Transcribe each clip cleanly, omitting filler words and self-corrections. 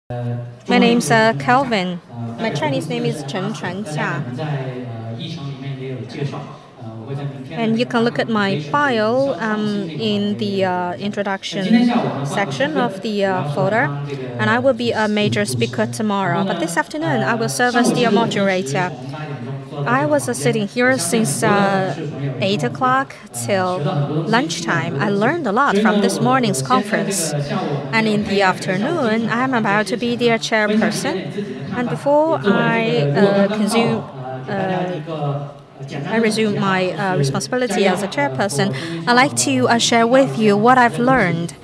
My name's Kelvin. My Chinese name is Chen Chuanxia. And you can look at my bio in the introduction section of the folder. And I will be a major speaker tomorrow. But this afternoon, I will serve as the moderator. I was sitting here since 8 o'clock till lunchtime. I learned a lot from this morning's conference. And in the afternoon, I'm about to be the chairperson. And before I resume my responsibility as a chairperson, I'd like to share with you what I've learned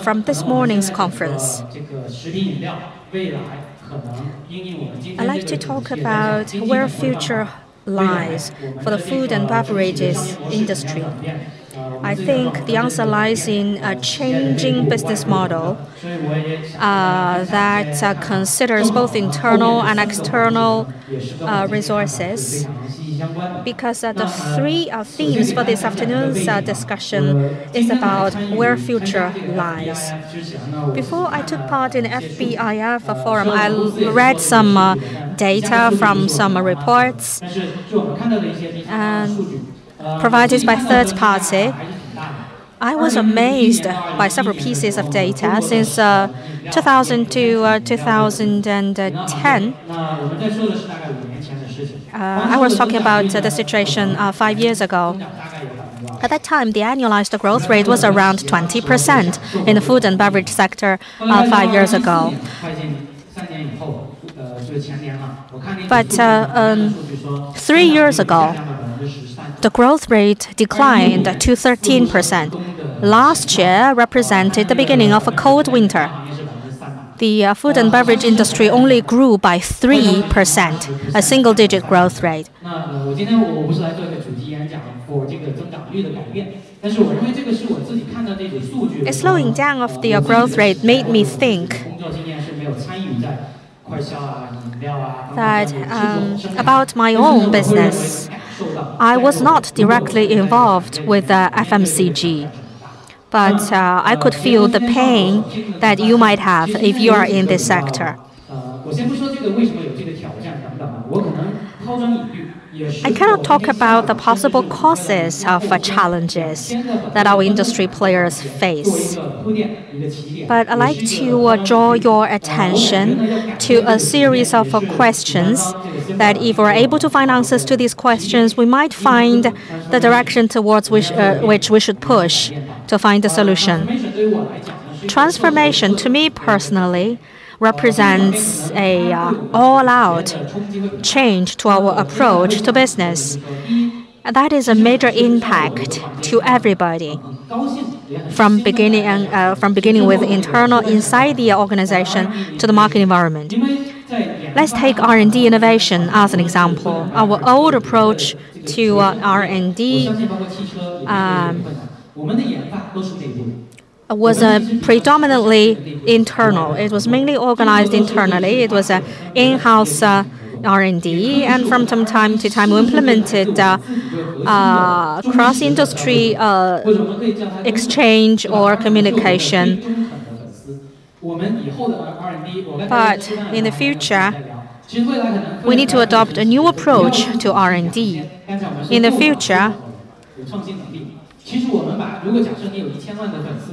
from this morning's conference. I'd like to talk about where future lies for the food and beverages industry. I think the answer lies in a changing business model that considers both internal and external resources. Because the three themes for this afternoon's discussion is about where future lies. Before I took part in FBIF forum, I read some data from some reports provided by third party. I was amazed by several pieces of data since 2000 to 2010. I was talking about the situation 5 years ago. At that time, the annualized growth rate was around 20% in the food and beverage sector 5 years ago. But 3 years ago, the growth rate declined to 13%. Last year represented the beginning of a cold winter. The food and beverage industry only grew by 3%, a single-digit growth rate. A slowing down of the growth rate made me think that about my own business. I was not directly involved with FMCG, but I could feel the pain that you might have if you are in this sector. I cannot talk about the possible causes of challenges that our industry players face. But I'd like to draw your attention to a series of questions that if we're able to find answers to these questions, we might find the direction towards which we should push to find a solution. Transformation, to me personally, represents a all-out change to our approach to business. And that is a major impact to everybody, from beginning with internal inside the organization to the market environment. Let's take R&D innovation as an example. Our old approach to R&D was predominantly internal. It was mainly organized internally. It was an in-house R&D, and from time to time we implemented cross-industry exchange or communication. But in the future, we need to adopt a new approach to R&D. In the future,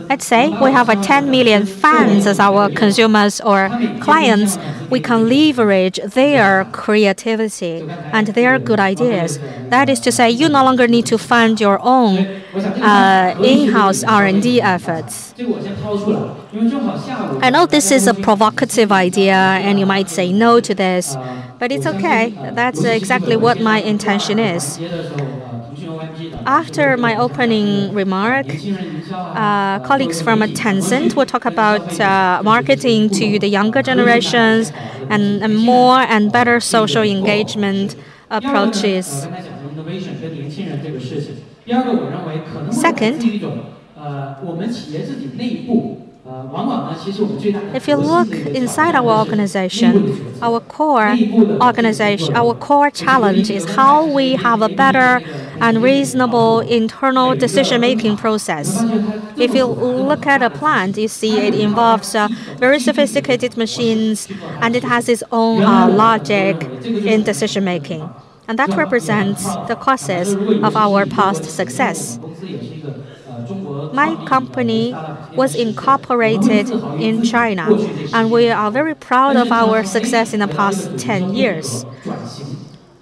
let's say we have 10 million fans as our consumers or clients. We can leverage their creativity and their good ideas. That is to say, you no longer need to fund your own in-house R&D efforts. I know this is a provocative idea, and you might say no to this, but it's okay. That's exactly what my intention is. After my opening remark, colleagues from Tencent will talk about marketing to the younger generations and more and better social engagement approaches. Second, if you look inside our organization, our core challenge is how we have a better and reasonable internal decision-making process. If you look at a plant, you see it involves very sophisticated machines, and it has its own logic in decision-making. And that represents the causes of our past success. My company was incorporated in China, and we are very proud of our success in the past 10 years.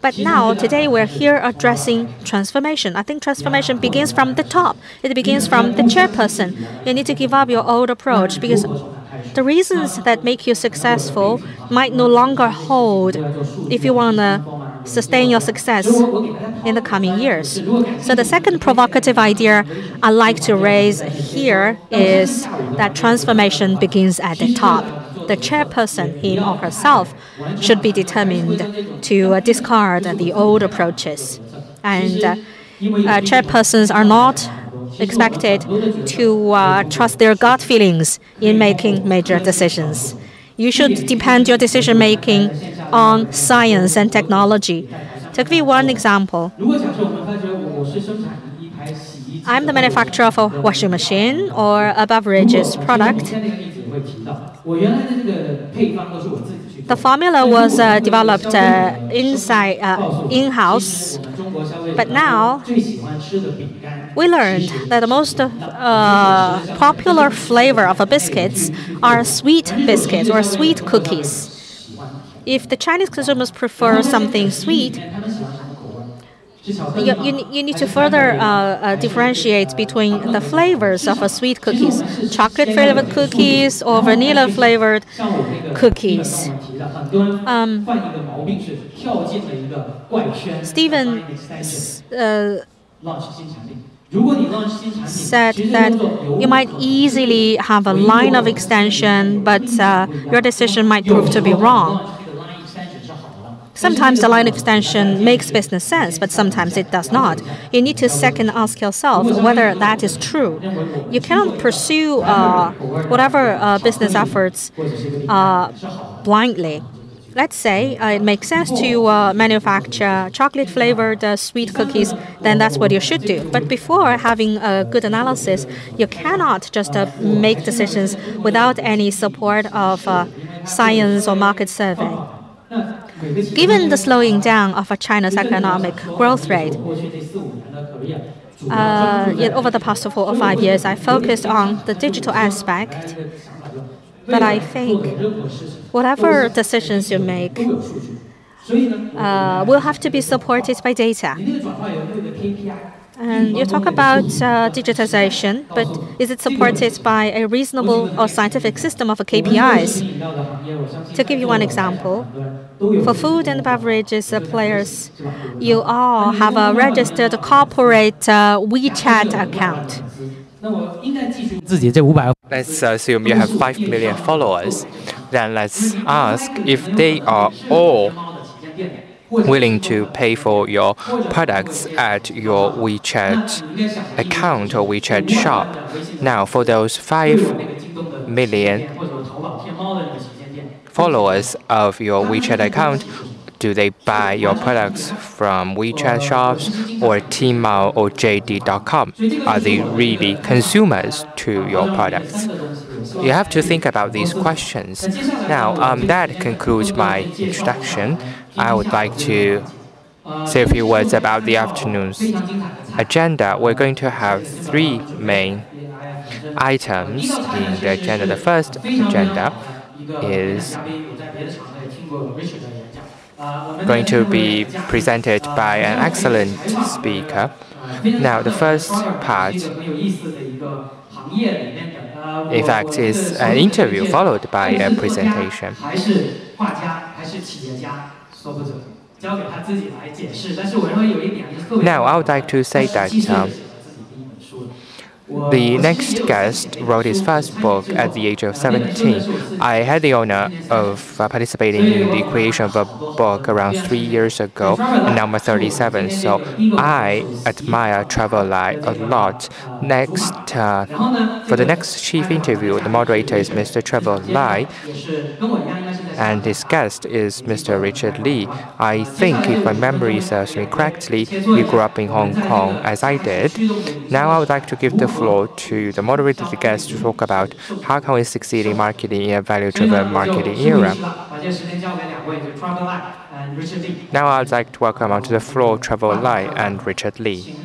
But now, today, we're here addressing transformation. I think transformation begins from the top. It begins from the chairperson. You need to give up your old approach because the reasons that make you successful might no longer hold if you want to sustain your success in the coming years. So the second provocative idea I'd like to raise here is that transformation begins at the top. The chairperson, him or herself, should be determined to discard the old approaches. And chairpersons are not expected to trust their gut feelings in making major decisions. You should depend your decision-making on science and technology. To give you one example, I'm the manufacturer of a washing machine or a beverages product. The formula was developed in-house, but now we learned that the most popular flavor of biscuits are sweet biscuits or sweet cookies. If the Chinese consumers prefer something sweet, you need to further differentiate between the flavors of sweet cookies, chocolate-flavored cookies or vanilla-flavored cookies. Stephen said that you might easily have a line of extension, but your decision might prove to be wrong. Sometimes the line extension makes business sense, but sometimes it does not. You need to second ask yourself whether that is true. You cannot pursue whatever business efforts blindly. Let's say it makes sense to manufacture chocolate-flavored sweet cookies, then that's what you should do. But before having a good analysis, you cannot just make decisions without any support of science or market survey. Given the slowing down of China's economic growth rate, over the past 4 or 5 years, I focused on the digital aspect. But I think whatever decisions you make will have to be supported by data. And you talk about digitization, but is it supported by a reasonable or scientific system of KPIs? To give you one example, for food and beverages players, you all have a registered corporate WeChat account. Let's assume you have 5 million followers. Then let's ask if they are all willing to pay for your products at your WeChat account or WeChat shop. Now, for those 5 million followers of your WeChat account, do they buy your products from WeChat shops or Tmall or JD.com? Are they really consumers to your products? You have to think about these questions. Now, that concludes my introduction. I would like to say a few words about the afternoon's agenda. We're going to have 3 main items in the agenda. The first agenda is going to be presented by an excellent speaker. Now, the first part, in fact, is an interview followed by a presentation. Now, I would like to say that the next guest wrote his first book at the age of 17. I had the honor of participating in the creation of a book around 3 years ago, and now I'm 37, so I admire Trevor Lai a lot. Next, for the next chief interview, the moderator is Mr. Trevor Lai. and his guest is Mr. Richard Lee. I think, if my memory serves me correctly, he grew up in Hong Kong, as I did. Now I would like to give the floor to the moderator, the guest, to talk about how can we succeed in marketing in a value-driven marketing era. Now I'd like to welcome onto the floor Trevor Lai and Richard Lee.